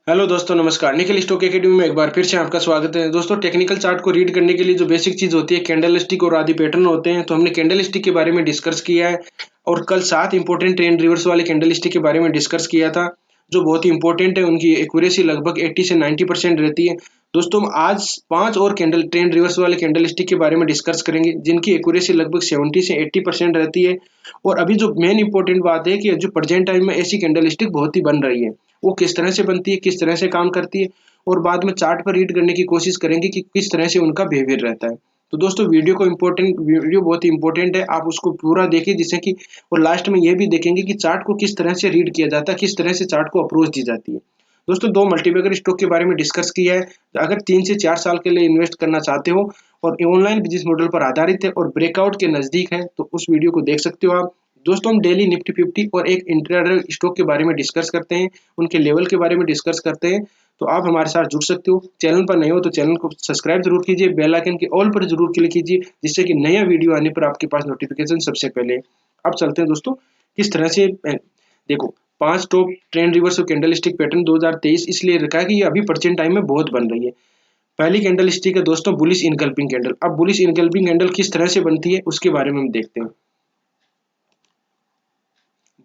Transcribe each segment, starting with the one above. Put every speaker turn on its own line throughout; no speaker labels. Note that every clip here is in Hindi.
हेलो दोस्तों, नमस्कार। निखिल स्टॉक एकेडमी में एक बार फिर से आपका स्वागत है। दोस्तों, टेक्निकल चार्ट को रीड करने के लिए जो बेसिक चीज होती है, कैंडल स्टिक और आदि पैटर्न होते हैं। तो हमने कैंडल स्टिक के बारे में डिस्कस किया है और कल 7 इंपॉर्टेंट ट्रेंड रिवर्स वाले कैंडल स्टिक के बारे में डिस्कस किया था, जो बहुत ही इंपॉर्टेंट है। उनकी एक्यूरेसी लगभग 80 से 90% रहती है। दोस्तों, हम आज 5 और कैंडल ट्रेंड रिवर्स वाले कैंडल स्टिक के बारे में डिस्कस करेंगे, जिनकी एक्यूरेसी लगभग 70 से 80% रहती है। और अभी जो मेन इंपॉर्टेंट बात है कि जो प्रेजेंट टाइम में ऐसी कैंडल स्टिक बहुत ही बन रही है, वो किस तरह से बनती है, किस तरह से काम करती है, और बाद में चार्ट पर रीड करने की कोशिश करेंगे कि किस तरह से उनका बिहेवियर रहता है। तो दोस्तों, वीडियो बहुत ही इंपॉर्टेंट है, आप उसको पूरा देखिए, जिससे कि और लास्ट में ये भी देखेंगे कि चार्ट को किस तरह से रीड किया जाता है, किस तरह से चार्ट को अप्रोच दी जाती है। दोस्तों, 2 मल्टीबैगर स्टॉक के बारे में डिस्कस किया है। अगर 3 से 4 साल के लिए इन्वेस्ट करना चाहते हो और ऑनलाइन बिजनेस मॉडल पर आधारित है और ब्रेकआउट के नजदीक है, तो उस वीडियो को देख सकते हो आप। दोस्तों, हम डेली निफ्टी 50 और एक इंट्राडे स्टॉक के बारे में डिस्कस करते हैं, उनके लेवल के बारे में डिस्कस करते हैं। तो आप हमारे साथ जुड़ सकते हो। चैनल पर नए हो तो चैनल को सब्सक्राइब जरूर कीजिए, बेल आइकन के ऑल पर जरूर क्लिक कीजिए, जिससे कि नया वीडियो आने पर आपके पास नोटिफिकेशन सबसे पहले। अब चलते हैं दोस्तों, किस तरह से देखो, 5 टॉप ट्रेंड रिवर्स और कैंडल स्टिक पैटर्न 2023 इसलिए रखा है कि ये अभी प्रेजेंट टाइम में बहुत बन रही है। पहली कैंडल स्टिक है दोस्तों, बुलिश इनकल्पिंग कैंडल। अब बुलिश इनकल्पिंग कैंडल किस तरह से बनती है उसके बारे में हम देखते हैं।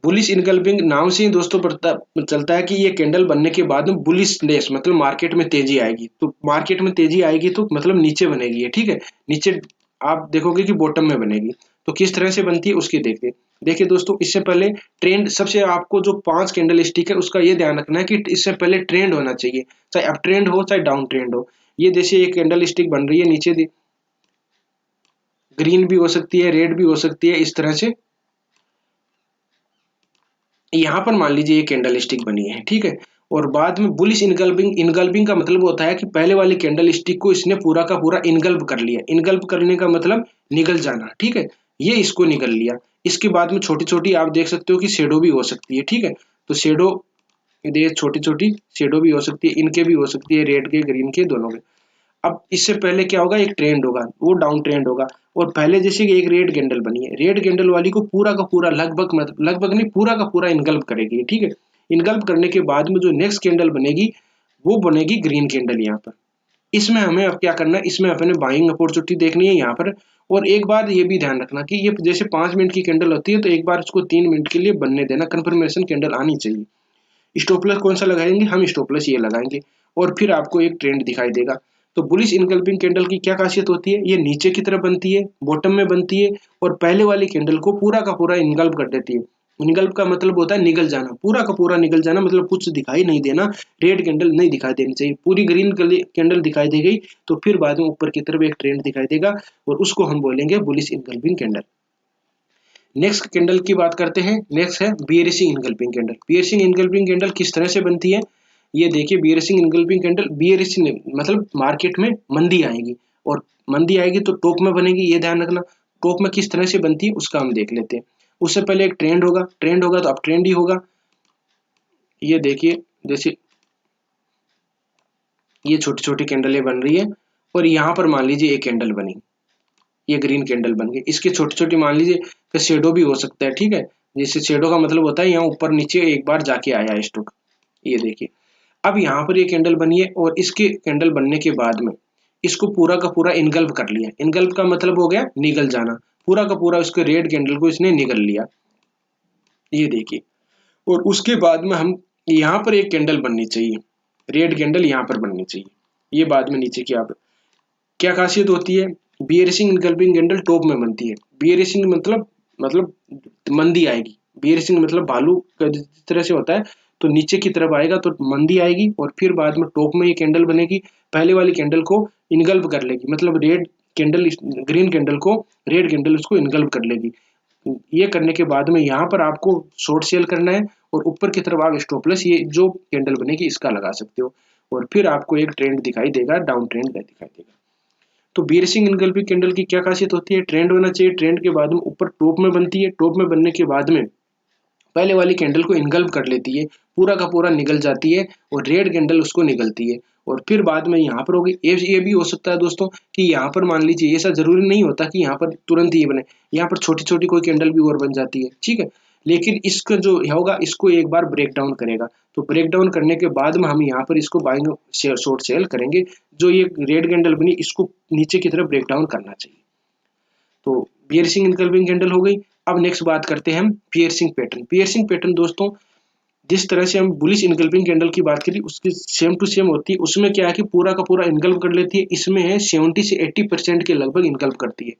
बुलिश इनकल्पिंग नाम से ही दोस्तों पता चलता है कि ये कैंडल बनने के बाद में बुलिशनेस मतलब मार्केट में तेजी आएगी। तो मार्केट में तेजी आएगी तो मतलब नीचे बनेगी ये, ठीक है। नीचे आप देखोगे कि बॉटम में बनेगी। तो किस तरह से बनती है उसकी देखते देखिए दोस्तों, इससे पहले ट्रेंड, सबसे आपको जो 5 कैंडल स्टिक है उसका ये ध्यान रखना है कि इससे पहले ट्रेंड होना चाहिए, चाहे अप ट्रेंड हो चाहे डाउन ट्रेंड हो। ये जैसे एक कैंडल स्टिक बन रही है, नीचे ग्रीन भी हो सकती है, रेड भी हो सकती है, इस तरह से। यहाँ पर मान लीजिए ये कैंडल स्टिक बनी है, ठीक है। और बाद में बुलिश इनगल्बिंग, इनगल्बिंग का मतलब होता है कि पहले वाली कैंडल स्टिक को इसने पूरा का पूरा इनगल्ब कर लिया। इनगल्ब करने का मतलब निगल जाना, ठीक है। ये इसको निगल लिया। इसके बाद में छोटी छोटी आप देख सकते हो कि शेडो भी हो सकती है, ठीक है। तो शेडो, ये छोटी छोटी शेडो भी हो सकती है, इनके भी हो सकती है, रेड के ग्रीन के दोनों के। अब इससे पहले क्या होगा, एक ट्रेंड होगा, वो डाउन ट्रेंड होगा। और पहले जैसे कि एक रेड कैंडल बनी है, रेड कैंडल वाली को पूरा का पूरा लगभग लगभग नहीं, पूरा का पूरा इनगल्प करेगी, ठीक है। इनगल्प करने के बाद में जो नेक्स्ट कैंडल बनेगी, वो बनेगी ग्रीन कैंडल यहाँ पर। इसमें हमें अब क्या करना है, इसमें अपने बाइंग अपॉर्चुनिटी देखनी है यहाँ पर। और एक बार ये भी ध्यान रखना कि ये जैसे 5 मिनट की कैंडल होती है, तो एक बार इसको 3 मिनट के लिए बनने देना, कंफर्मेशन कैंडल आनी चाहिए। स्टॉपलेस कौन सा लगाएंगे हम, स्टॉपलेस ये लगाएंगे। और फिर आपको एक ट्रेंड दिखाई देगा। तो बुलिश इनकल्पिंग कैंडल की क्या खासियत होती है, ये नीचे की तरफ बनती है, बॉटम में बनती है, और पहले वाली कैंडल को पूरा का पूरा इनगल्प कर देती है। इनगल्प का मतलब होता है निगल जाना, पूरा का पूरा निगल जाना, मतलब कुछ दिखाई नहीं देना। रेड कैंडल नहीं दिखाई देनी चाहिए, पूरी ग्रीन कैंडल दिखाई दे गई तो फिर बाद में ऊपर की तरफ एक ट्रेंड दिखाई देगा, और उसको हम बोलेंगे बुलिश इनकल्पिंग कैंडल। नेक्स्ट कैंडल की बात करते हैं। नेक्स्ट है बियरिंग इनगल्पिंग कैंडल। बियरिंग इनगल्पिंग कैंडल किस तरह से बनती है, ये देखिए। बियरिंग इनगल्पिंग कैंडल, बियरिंग मतलब मार्केट में मंदी आएगी, और मंदी आएगी तो टॉप में बनेगी, ये ध्यान रखना। टॉप में किस तरह से बनती है उसका हम देख लेते हैं। उससे पहले एक ट्रेंड होगा, ट्रेंड होगा तो अब ट्रेंड ही होगा। ये देखिए, जैसे ये छोटी छोटी कैंडलें बन रही है, और यहाँ पर मान लीजिए एक कैंडल बनी, ये ग्रीन कैंडल बन गई। इसके छोटी छोटी मान लीजिए कि शेडो भी हो सकता है, ठीक है। जैसे शेडो का मतलब होता है यहाँ ऊपर नीचे एक बार जाके आया है स्टॉक, ये देखिए। अब यहाँ पर ये कैंडल बनी है, और इसके कैंडल बनने के बाद में इसको पूरा का पूरा इनगल्प कर लिया। इनगल्प का मतलब हो गया निगल जाना, पूरा का पूरा उसके रेड कैंडल को इसने निगल लिया, ये देखिए। और उसके बाद में हम, यहाँ पर एक कैंडल बननी चाहिए, रेड कैंडल यहाँ पर बननी चाहिए, ये बाद में नीचे की आप क्या खासियत होती है। बियरिंग इनकल्पिंग कैंडल टॉप में बनती है। बियरिंग मतलब मंदी आएगी। बियरिंग मतलब भालू का जिस तरह से होता है, तो नीचे की तरफ आएगा तो मंदी आएगी, और फिर बाद में टॉप में ये कैंडल बनेगी, पहले वाली कैंडल को इनगल्प कर लेगी, मतलब रेड कैंडल ग्रीन कैंडल को, रेड कैंडल उसको इनगल्प कर लेगी। ये करने के बाद में यहाँ पर आपको शॉर्ट सेल करना है, और ऊपर की तरफ आप स्टॉपलेस ये जो कैंडल बनेगी इसका लगा सकते हो। और फिर आपको एक ट्रेंड दिखाई देगा, डाउन ट्रेंड दिखाई देगा। तो बियरिंग इनगल्पिंग कैंडल की क्या खासियत होती है, ट्रेंड होना चाहिए, ट्रेंड के बाद में ऊपर टॉप में बनती है, टॉप में बनने के बाद में पहले वाली कैंडल को इनगल्प कर लेती है, पूरा का पूरा निगल जाती है, और रेड कैंडल उसको निगलती है। और फिर बाद में यहाँ पर होगी, ये भी हो सकता है दोस्तों कि यहाँ पर मान लीजिए, ऐसा जरूरी नहीं होता कि यहाँ पर तुरंत ही बने, यहाँ पर छोटी छोटी कोई कैंडल भी और बन जाती है, ठीक है। लेकिन इसका जो होगा इसको एक बार ब्रेक डाउन करेगा, तो ब्रेक डाउन करने के बाद में हम यहाँ पर इसको बाइंग शॉर्ट सेल करेंगे। जो ये रेड कैंडल बनी इसको नीचे की तरफ ब्रेक डाउन करना चाहिए। तो पियर्सिंग इनकल्बिंग कैंडल हो गई। अब नेक्स्ट बात करते हैं हम पियर्सिंग पैटर्न। पियर्सिंग पैटर्न दोस्तों जिस तरह से हम बुलिश इनकल्बिंग कैंडल की बात करी उसकी सेम टू सेम होती है। उसमें क्या है कि पूरा का पूरा इनकल्ब कर लेती है, इसमें है 70 से 80% के लगभग इनकल्ब करती है।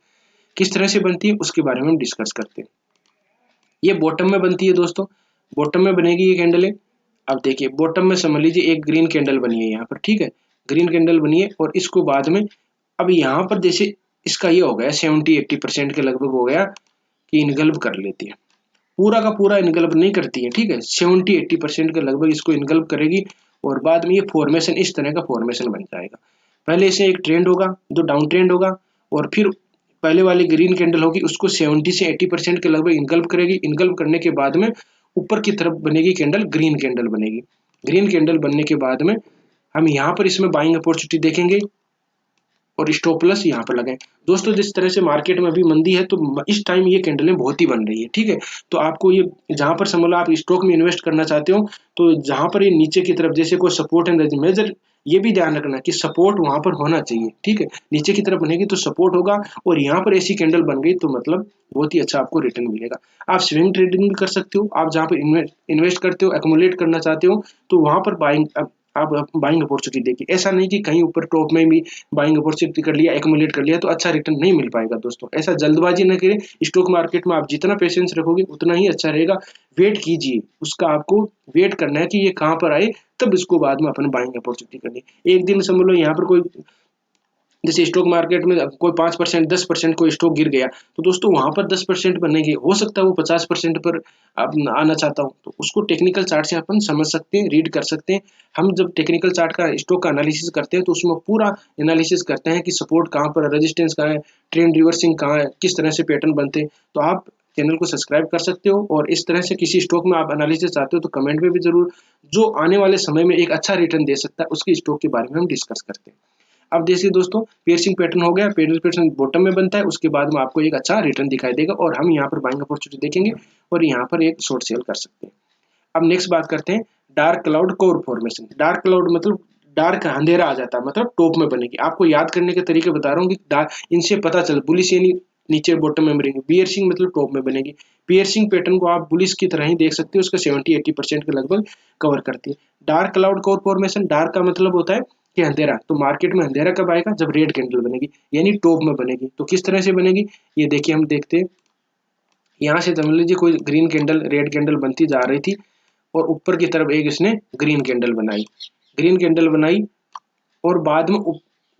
किस तरह से बनती है उसके बारे में हम डिस्कस करते हैं। ये बॉटम में बनती है दोस्तों, बॉटम में बनेगी ये कैंडल है। अब देखिए बॉटम में समझ लीजिए एक ग्रीन कैंडल बनी है यहाँ पर, ठीक है, ग्रीन कैंडल बनी है और इसको बाद में अब यहाँ पर जैसे इसका ये हो गया 70-80% के लगभग हो गया कि इनगल्ब कर लेती है, पूरा का पूरा इनगल्ब नहीं करती है, ठीक है, 70-80% के लगभग इसको इनगल्ब करेगी और बाद में ये फॉर्मेशन इस तरह का फॉर्मेशन बन जाएगा। पहले इसे एक ट्रेंड होगा जो डाउन ट्रेंड होगा और फिर पहले वाली ग्रीन कैंडल होगी उसको 70 से 80% के लगभग इनगल्ब करेगी। इनगल्ब करने के बाद में ऊपर की तरफ बनेगी कैंडल, ग्रीन कैंडल बनेगी। ग्रीन कैंडल बनने के बाद में हम यहाँ पर इसमें बाइंग अपॉर्चुनिटी देखेंगे और स्टॉप लॉस यहाँ पर लगाएं। दोस्तों जिस तरह से मार्केट में अभी मंदी है तो इस टाइम ये कैंडलें बहुत ही बन रही है, ठीक है, तो आपको ये जहां पर समझ लो आप स्टॉक में इन्वेस्ट करना चाहते हो तो जहां पर ये नीचे की तरफ जैसे कोई सपोर्ट एंड मेजर, ये भी ध्यान रखना कि सपोर्ट वहां पर होना चाहिए, ठीक है, नीचे की तरफ बनेगी तो सपोर्ट होगा और यहाँ पर ऐसी कैंडल बन गई तो मतलब बहुत ही अच्छा आपको रिटर्न मिलेगा। आप स्विंग ट्रेडिंग भी कर सकते हो, आप जहाँ पर इन्वेस्ट करते हो एक्यूमुलेट करना चाहते हो तो वहां पर बाइंग आप बाइंग अपॉर्चुनिटी देखिए। ऐसा नहीं कि कहीं ऊपर टॉप में भी बाइंग अपॉर्चुनिटी कर लिया, एक्यूमुलेट कर लिया तो अच्छा रिटर्न नहीं मिल पाएगा दोस्तों। ऐसा जल्दबाजी न करें, स्टॉक मार्केट में आप जितना पेशेंस रखोगे उतना ही अच्छा रहेगा। वेट कीजिए, उसका आपको वेट करना है कि ये कहाँ पर आए तब इसको बाद में अपन बाइंग अपॉर्चुनिटी करनी है। एक दिन समझ लो यहाँ पर कोई जैसे स्टॉक मार्केट में कोई 5% 10% कोई स्टॉक गिर गया तो दोस्तों वहां पर 10% बनेंगे, हो सकता है वो 50% पर आप आना चाहता हूँ तो उसको टेक्निकल चार्ट से अपन समझ सकते हैं, रीड कर सकते हैं। हम जब टेक्निकल चार्ट का स्टॉक का एनालिसिस करते हैं तो उसमें पूरा एनालिसिस करते हैं कि सपोर्ट कहाँ पर, रेजिस्टेंस कहाँ है, ट्रेंड रिवर्सिंग कहाँ है, किस तरह से पैटर्न बनते हैं। तो आप चैनल को सब्सक्राइब कर सकते हो और इस तरह से किसी स्टॉक में आप एनालिसिस चाहते हो तो कमेंट में भी जरूर, जो आने वाले समय में एक अच्छा रिटर्न दे सकता है उसके स्टॉक के बारे में हम डिस्कस करते हैं। अब देखिए दोस्तों पियर्सिंग पैटर्न हो गया, पियर्सिंग पैटर्न बॉटम में बनता है, उसके बाद में आपको एक अच्छा रिटर्न दिखाई देगा और हम यहाँ पर बाइंग अपॉर्चुनिटी देखेंगे और यहाँ पर एक शॉर्ट सेल कर सकते हैं। अब नेक्स्ट बात करते हैं dark cloud core formation. Dark cloud मतलब डार्क अंधेरा आ जाता है, मतलब टॉप में बनेगी। आपको याद करने के तरीके बता रहा हूँ कि इनसे पता चल बुलिश यानी नीचे बॉटम में बनेगी, पियर्सिंग मतलब टॉप में बनेगी। पियर्सिंग पैटर्न को आप बुलिश की तरह ही देख सकते हो, उसका 70-80% के लगभग कवर करती है। Dark cloud core formation, dark का मतलब होता है कि अंधेरा, तो मार्केट में अंधेरा कब आएगा, जब रेड कैंडल बनेगी यानी टॉप में बनेगी। तो किस तरह से बनेगी ये देखिए, हम देखते हैं। यहाँ से समझ लीजिए कोई ग्रीन कैंडल रेड कैंडल बनती जा रही थी और ऊपर की तरफ एक इसने ग्रीन कैंडल बनाई, ग्रीन कैंडल बनाई और बाद में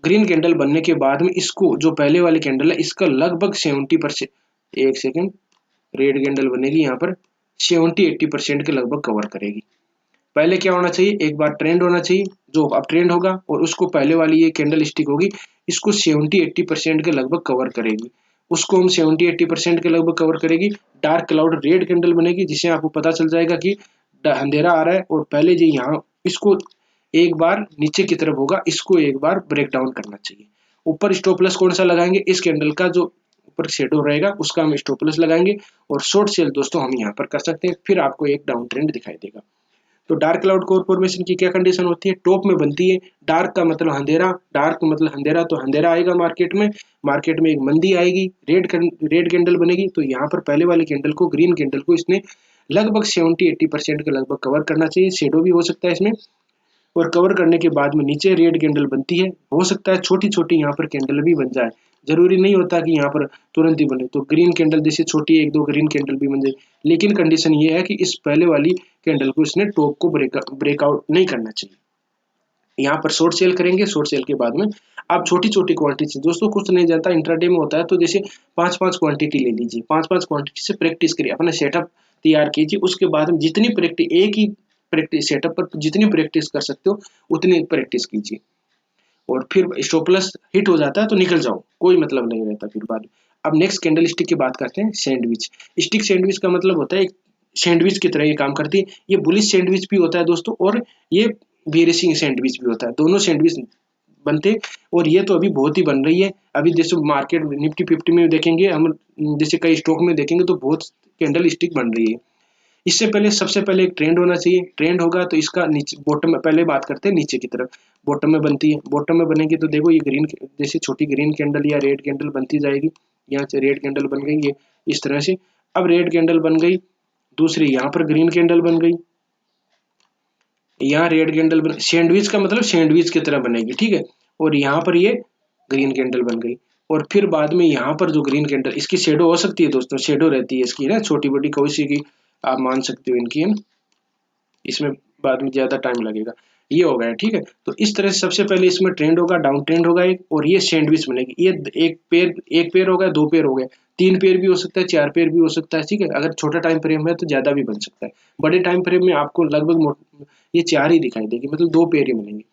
ग्रीन कैंडल बनने के बाद में इसको जो पहले वाली कैंडल है इसका लगभग 70%, एक सेकेंड, रेड कैंडल बनेगी यहाँ पर 70-80% के लगभग कवर करेगी। पहले क्या होना चाहिए, एक बार ट्रेंड होना चाहिए जो अब ट्रेंड होगा और उसको पहले वाली ये कैंडल स्टिक होगी, इसको 70-80% के लगभग कवर करेगी, उसको हम 70-80% के लगभग कवर करेगी। डार्क क्लाउड रेड कैंडल बनेगी जिसे आपको पता चल जाएगा कि अंधेरा आ रहा है और पहले जी यहाँ इसको एक बार नीचे की तरफ होगा, इसको एक बार ब्रेक डाउन करना चाहिए। ऊपर स्टॉप लॉस कौन सा लगाएंगे, इस कैंडल का जो ऊपर शेडो रहेगा उसका हम स्टॉप लॉस लगाएंगे और शॉर्ट सेल दोस्तों हम यहाँ पर कर सकते हैं, फिर आपको एक डाउन ट्रेंड दिखाई देगा। तो डार्क क्लाउड कोर फॉर्मेशन की क्या कंडीशन होती है, टॉप में बनती है। डार्क का मतलब अंधेरा, डार्क मतलब अंधेरा, तो अंधेरा आएगा मार्केट में, मार्केट में एक मंदी आएगी, रेड कैंडल बनेगी तो यहाँ पर पहले वाले कैंडल को, ग्रीन कैंडल को इसने लगभग 70-80% के लगभग कवर करना चाहिए। शेडो भी हो सकता है इसमें और कवर करने के बाद में नीचे रेड कैंडल बनती है, हो सकता है छोटी छोटी यहाँ पर कैंडल भी बन जाए, जरूरी नहीं होता कि यहाँ पर तुरंत ही बने। तो ग्रीन कैंडल जैसे छोटी एक दो ग्रीन कैंडल भी बन जाए, लेकिन कंडीशन ये है कि इस पहले वाली कैंडल को इसने टॉप को ब्रेकआउट नहीं करना चाहिए। यहाँ पर शॉर्ट सेल करेंगे, शॉर्ट सेल के बाद में आप छोटी छोटी क्वांटिटी, दोस्तों कुछ नहीं जानता इंट्राडे में होता है तो जैसे 5-5 क्वांटिटी ले लीजिए, 5-5 क्वांटिटी से प्रैक्टिस करिए, अपना सेटअप तैयार कीजिए। उसके बाद में जितनी प्रैक्टिस, एक ही प्रैक्टिस सेटअप पर जितनी प्रैक्टिस कर सकते हो उतनी प्रैक्टिस कीजिए और फिर स्टॉप लॉस हिट हो जाता है तो निकल जाओ, कोई मतलब नहीं रहता फिर बाद में। अब नेक्स्ट कैंडल स्टिक की बात करते हैं, सैंडविच स्टिक। सैंडविच का मतलब होता है एक सैंडविच की तरह ये काम करती है। ये बुलिश सैंडविच भी होता है दोस्तों और ये बेरिशिंग सैंडविच भी होता है, दोनों सैंडविच बनते और ये तो अभी बहुत ही बन रही है। अभी जैसे मार्केट निफ्टी 50 में देखेंगे हम, जैसे कई स्टॉक में देखेंगे तो बहुत कैंडल स्टिक बन रही है। इससे पहले सबसे पहले एक ट्रेंड होना चाहिए, ट्रेंड होगा तो इसका नीचे बॉटम में, पहले बात करते हैं नीचे की तरफ, बॉटम में बनती है, बॉटम में बनेगी तो देखो ये ग्रीन जैसे छोटी ग्रीन कैंडल या रेड कैंडल बनती जाएगी, यहाँ से रेड कैंडल बन गई ये इस तरह से। अब रेड कैंडल बन गई, दूसरी यहाँ पर ग्रीन कैंडल बन गई, यहाँ रेड कैंडल बन, सैंडविच का मतलब सैंडविच की तरह बनेगी, ठीक है। और यहाँ पर ये ग्रीन कैंडल बन गई, और फिर बाद में यहाँ पर जो ग्रीन कैंडल, इसकी शेडो हो सकती है दोस्तों, शेडो रहती है इसकी ना, छोटी बड़ी कोई सी की आप मान सकते हो इनकी, है ना, इसमें बाद में ज्यादा टाइम लगेगा। ये हो गया, ठीक है। तो इस तरह से सबसे पहले इसमें ट्रेंड होगा, डाउन ट्रेंड होगा एक, और ये सैंडविच बनेगी, ये एक पेयर हो गया, दो पेयर हो गया, तीन पेयर भी हो सकता है, चार पेयर भी हो सकता है, ठीक है। अगर छोटा टाइम फ्रेम है तो ज्यादा भी बन सकता है, बड़े टाइम फ्रेम में आपको लगभग ये चार ही दिखाई देगी, मतलब दो पेयर ही बनेंगे।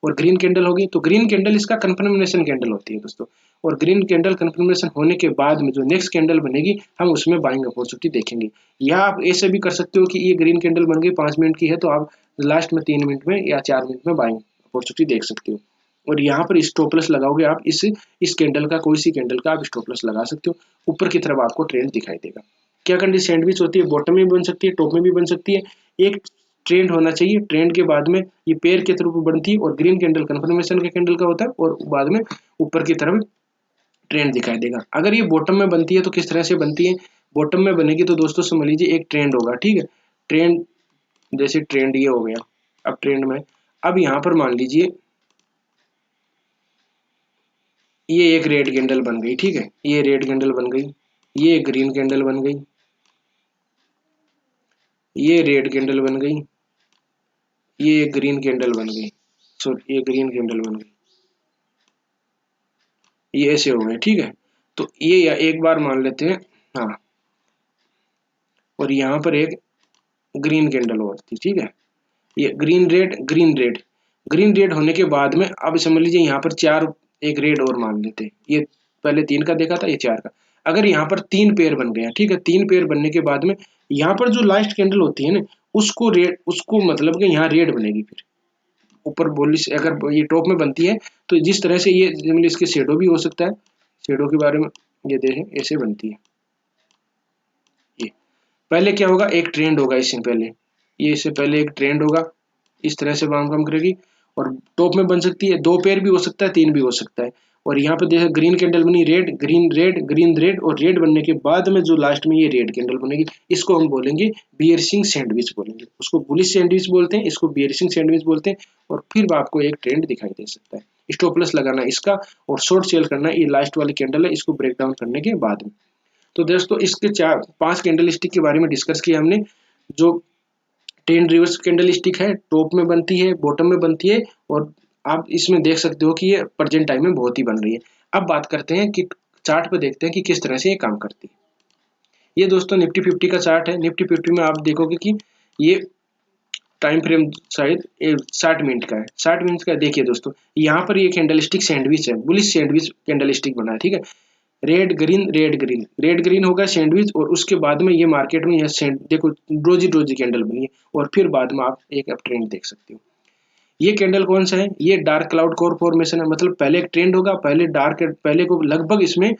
और ग्रीन कैंडल होगी तो ग्रीन कैंडल इसका कंफर्मेशन कैंडल होती है दोस्तों, और ग्रीन कैंडल कंफर्मेशन होने के बाद में जो नेक्स्ट कैंडल बनेगी हम उसमें बाइंग अपॉर्चुनिटी देखेंगे। या आप ऐसे भी कर सकते हो कि ये ग्रीन कैंडल बन गई 5 मिनट की है तो आप लास्ट में 3 मिनट में या 4 मिनट में बाइंग अपॉर्चुनिटी देख सकते हो। और यहाँ पर स्टॉप लॉस लगाओगे आप, इस कैंडल का, कोई सी कैंडल का आप स्टॉप लॉस लगा सकते हो, ऊपर की तरफ आपको ट्रेंड दिखाई देगा। क्या कंडीशन सैंडविच होती है, बॉटम में भी बन सकती है, टॉप में भी बन सकती है, एक ट्रेंड होना चाहिए, ट्रेंड के बाद में ये पेयर के थ्रू बनती है, और ग्रीन कैंडल कंफर्मेशन के कैंडल का होता है, और बाद में ऊपर की तरफ ट्रेंड दिखाई देगा। अगर ये बॉटम में बनती है तो किस तरह से बनती है, बॉटम में बनेगी तो दोस्तों समझ लीजिए एक ट्रेंड होगा, ठीक है, ट्रेंड जैसे ट्रेंड ये हो गया, अब ट्रेंड में, अब यहाँ पर मान लीजिए ये एक रेड कैंडल बन गई, ठीक है, ये रेड कैंडल बन गई, ये ग्रीन कैंडल बन गई, ये रेड कैंडल बन गई, ये ग्रीन कैंडल बन गई, सॉरी ये ग्रीन कैंडल बन गई, ये ऐसे हो गए, ठीक है। तो ये या एक बार मान लेते हैं, हाँ, और यहाँ पर एक ग्रीन कैंडल और थी, ठीक है, ये green red green red, green red होने के बाद में अब समझ लीजिए यहाँ पर चार, एक रेड और मान लेते हैं, ये पहले 3 का देखा था, ये 4 का, अगर यहाँ पर 3 पेयर बन गया, ठीक है, 3 पेयर बनने के बाद में यहाँ पर जो लास्ट कैंडल होती है ना, उसको रेड, उसको मतलब कि यहाँ रेड बनेगी, फिर ऊपर बोलिस अगर ये टॉप में बनती है तो जिस तरह से ये मतलब इसके शेडो भी हो सकता है, शेडो के बारे में ये देखें, ऐसे बनती है। ये पहले क्या होगा, एक ट्रेंड होगा इससे पहले, ये इससे पहले एक ट्रेंड होगा, इस तरह से काम करेगी, और टॉप में बन सकती है, 2 पेयर भी हो सकता है, 3 भी हो सकता है। और यहाँ पे देखो ग्रीन कैंडल बनी, red green red green red, और रेड बनने के बाद में जो लास्ट में ये रेड कैंडल बनेगी, इसको हम बोलेंगे बियरसिंग सैंडविच बोलेंगे, उसको बुलिश सैंडविच बोलते हैं, इसको बियरसिंग सैंडविच बोलते हैं। और फिर आपको एक ट्रेंड दिखाई दे सकता है, स्टॉप लॉस लगाना इसका, और शॉर्ट सेल करना, ये लास्ट वाली कैंडल है, इसको ब्रेक डाउन करने के बाद में। तो दोस्तों इसके 5 कैंडल स्टिक के बारे में डिस्कस किया हमने, जो 10 रिवर्स कैंडल स्टिक है, टॉप में बनती है, बॉटम में बनती है, और आप इसमें देख सकते हो कि ये प्रेजेंट टाइम में बहुत ही बन रही है। अब बात करते हैं कि चार्ट पे देखते हैं कि किस तरह से ये काम करती है। ये दोस्तों निफ्टी 50 का चार्ट है, निफ्टी 50 में आप देखोगे कि ये टाइम फ्रेम शायद 60 मिनट का है, 60 मिनट का। देखिए दोस्तों यहाँ पर ये कैंडल स्टिक सैंडविच है, बुलिश सैंडविच कैंडल स्टिक बना है, ठीक है, red green red green, red green होगा सैंडविच, और उसके बाद में ये मार्केट में यह देखो रोजी रोजी कैंडल बनी है, और फिर बाद में आप एक अप ट्रेंड देख सकते हो। ये कैंडल कौन सा है, ये डार्क क्लाउड कोर फॉर्मेशन है, मतलब पहले एक ट्रेंड होगा, पहले डार्क, पहले को लगभग इसमें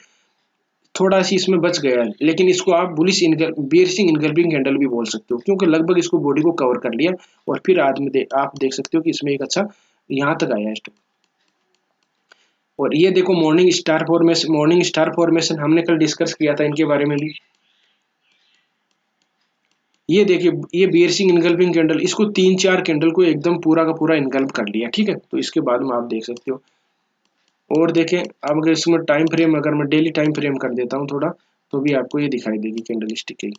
थोड़ा सी इसमें बच गया है, लेकिन इसको आप बुलिश बियरसिंग इनगल्फिंग कैंडल भी बोल सकते हो, क्योंकि लगभग इसको बॉडी को कवर कर लिया, और फिर आज में आप देख सकते हो कि इसमें एक अच्छा यहाँ तक आया है स्टॉक। और ये देखो मॉर्निंग स्टार फॉर्मेशन हमने कल डिस्कस किया था इनके बारे में भी। ये देखिए ये बियरसिंग इनगल्फिंग कैंडल, इसको 3-4 कैंडल को एकदम पूरा का पूरा इनगल्फ कर लिया, ठीक है। तो इसके बाद में आप देख सकते हो, और देखें अब अगर इसमें टाइम फ्रेम, अगर मैं डेली टाइम फ्रेम कर देता हूँ थोड़ा, तो भी आपको ये दिखाई देगी कैंडल स्टिक की।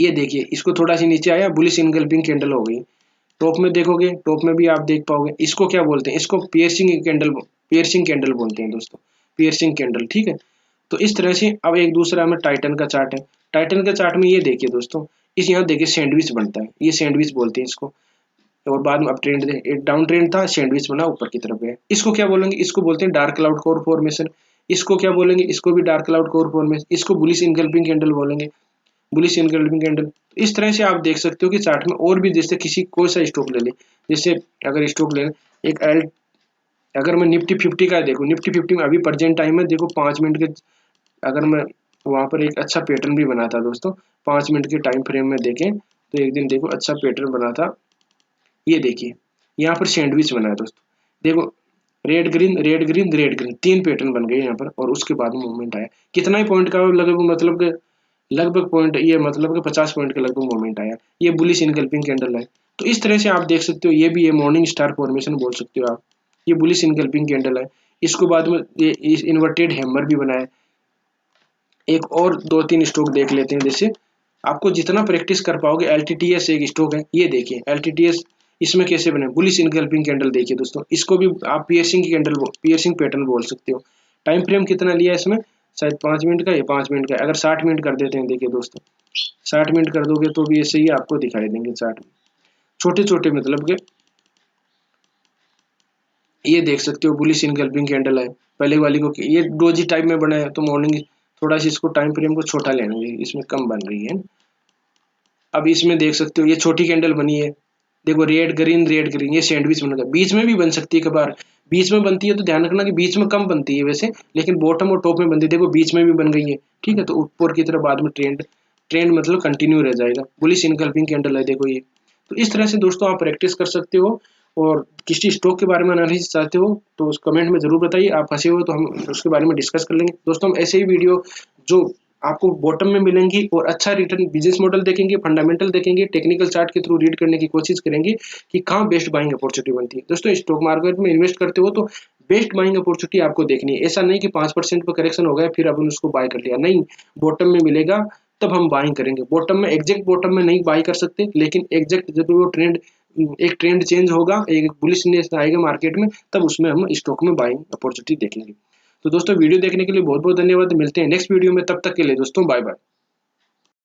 ये देखिए इसको थोड़ा सी नीचे आया, बुलिश इनगल्फिंग कैंडल हो गई। टॉप में देखोगे, टॉप में भी आप देख पाओगे, इसको क्या बोलते हैं, इसको पियर्सिंग कैंडल बोलते हैं दोस्तों, पियर्सिंग कैंडल, ठीक है। तो इस तरह से अब एक दूसरा में टाइटन का चार्ट है, टाइटन के चार्ट में ये देखिए दोस्तों, इस यहाँ देखिए सैंडविच बनता है, ये सैंडविच बोलते हैं इसको, और बाद में अब ट्रेंड एक डाउन ट्रेंड था, सैंडविच बना ऊपर की तरफ गया, इसको क्या बोलेंगे, इसको बोलते हैं डार्क क्लाउड कोर फॉर्मेशन। इसको क्या बोलेंगे, इसको भी डार्क क्लाउड कोर फॉर्मेशन, इसको बुलिश इनगल्फिंग कैंडल बोलेंगे, बुलिश इनगल्फिंग कैंडल। इस तरह से आप देख सकते हो कि चार्ट में और भी, जैसे किसी कोई सा स्टॉक ले ले, जैसे अगर स्टॉक ले एक एल, अगर मैं निफ्टी 50 का देखूं, निफ्टी 50 में अभी प्रेजेंट टाइम में देखो 5 मिनट के, अगर मैं वहाँ पर एक अच्छा पैटर्न भी बना था दोस्तों। 5 मिनट के टाइम फ्रेम में देखें तो एक दिन देखो अच्छा पैटर्न बना था। ये देखिए यहाँ पर सैंडविच बना है दोस्तों, देखो red green red green red green 3 pattern बन गए यहाँ पर, और उसके बाद मूवमेंट आया। कितना ही पॉइंट का लगभग मतलब के लगभग पॉइंट, ये मतलब कि 50 पॉइंट के लगभग मूवमेंट आया। ये बुलिश इनगल्पिंग कैंडल है। तो इस तरह से आप देख सकते हो, ये भी ये मॉर्निंग स्टार फॉर्मेशन बोल सकते हो आप। ये बुलिश इनगल्पिंग कैंडल है। इसको बाद में ये इन्वर्टेड हैमर भी बनाया। एक और 2-3 स्टॉक देख लेते हैं। जैसे आपको जितना प्रैक्टिस कर पाओगे, एलटीटीएस एक स्टॉक है, ये देखिए एलटीटीएस इसमें कैसे बने, बुलिश इनगल्पिंग कैंडल देखिए दोस्तों। इसको भी आप पियर्सिंग कैंडल, पियर्सिंग पैटर्न बोल सकते हो। टाइम फ्रेम कितना लिया इसमें, शायद 5 मिनट का, ये 5 मिनट का। अगर 60 मिनट कर देते हैं, देखिए दोस्तों 60 मिनट कर दोगे तो भी ऐसे ही आपको दिखाई देंगे चार्ट में, छोटे छोटे मतलब के। ये देख सकते हो बुलिश इनगल्पिंग कैंडल है। पहले वाली को ये डोजी टाइप में बना है, तो मॉर्निंग थोड़ा सा इसको टाइम फ्रेम को छोटा लेंगे, इसमें कम बन रही है। अब इसमें देख सकते हो ये छोटी कैंडल बनी है, देखो रेड ग्रीन, ये सैंडविच बनेगा। बीच में भी बन सकती है कबार, बीच में बनती है तो ध्यान रखना कि बीच में कम बनती है वैसे, लेकिन बॉटम और टॉप में बनती है। देखो बीच में भी बन गई है, ठीक है। तो ऊपर की तरफ बाद में ट्रेंड ट्रेंड मतलब कंटिन्यू रह जाएगा। बुलिश इनकल्पिंग कैंडल है देखो ये। तो इस तरह से दोस्तों आप प्रैक्टिस कर सकते हो। और किसी स्टॉक के बारे में एनालिसिस चाहते हो तो उस कमेंट में जरूर बताइए। आप फंसे हो तो हम उसके बारे में डिस्कस कर लेंगे दोस्तों। हम ऐसे ही वीडियो जो आपको बॉटम में मिलेंगी और अच्छा रिटर्न बिजनेस मॉडल देखेंगे, फंडामेंटल देखेंगे, टेक्निकल चार्ट के थ्रू रीड करने की कोशिश करेंगे कि कहाँ बेस्ट बाइंग अपॉर्चुनिटी बनती है। दोस्तों स्टॉक मार्केट में इन्वेस्ट करते हो तो बेस्ट बाइंग अपॉर्चुनिटी आपको देखनी है। ऐसा नहीं कि 5% पर करेक्शन हो गया फिर अपन उसको बाय कर लिया, नहीं। बॉटम में मिलेगा तब हम बाइंग करेंगे। बॉटम में एग्जैक्ट बॉटम में नहीं बाई कर सकते, लेकिन एग्जैक्ट जब वो ट्रेंड, एक ट्रेंड चेंज होगा, एक बुलिशनेस आएगा मार्केट में, तब उसमें हम स्टॉक में बाइंग अपॉर्चुनिटी देखेंगे। तो दोस्तों वीडियो देखने के लिए बहुत बहुत धन्यवाद। मिलते हैं नेक्स्ट वीडियो में, तब तक के लिए दोस्तों बाय बाय।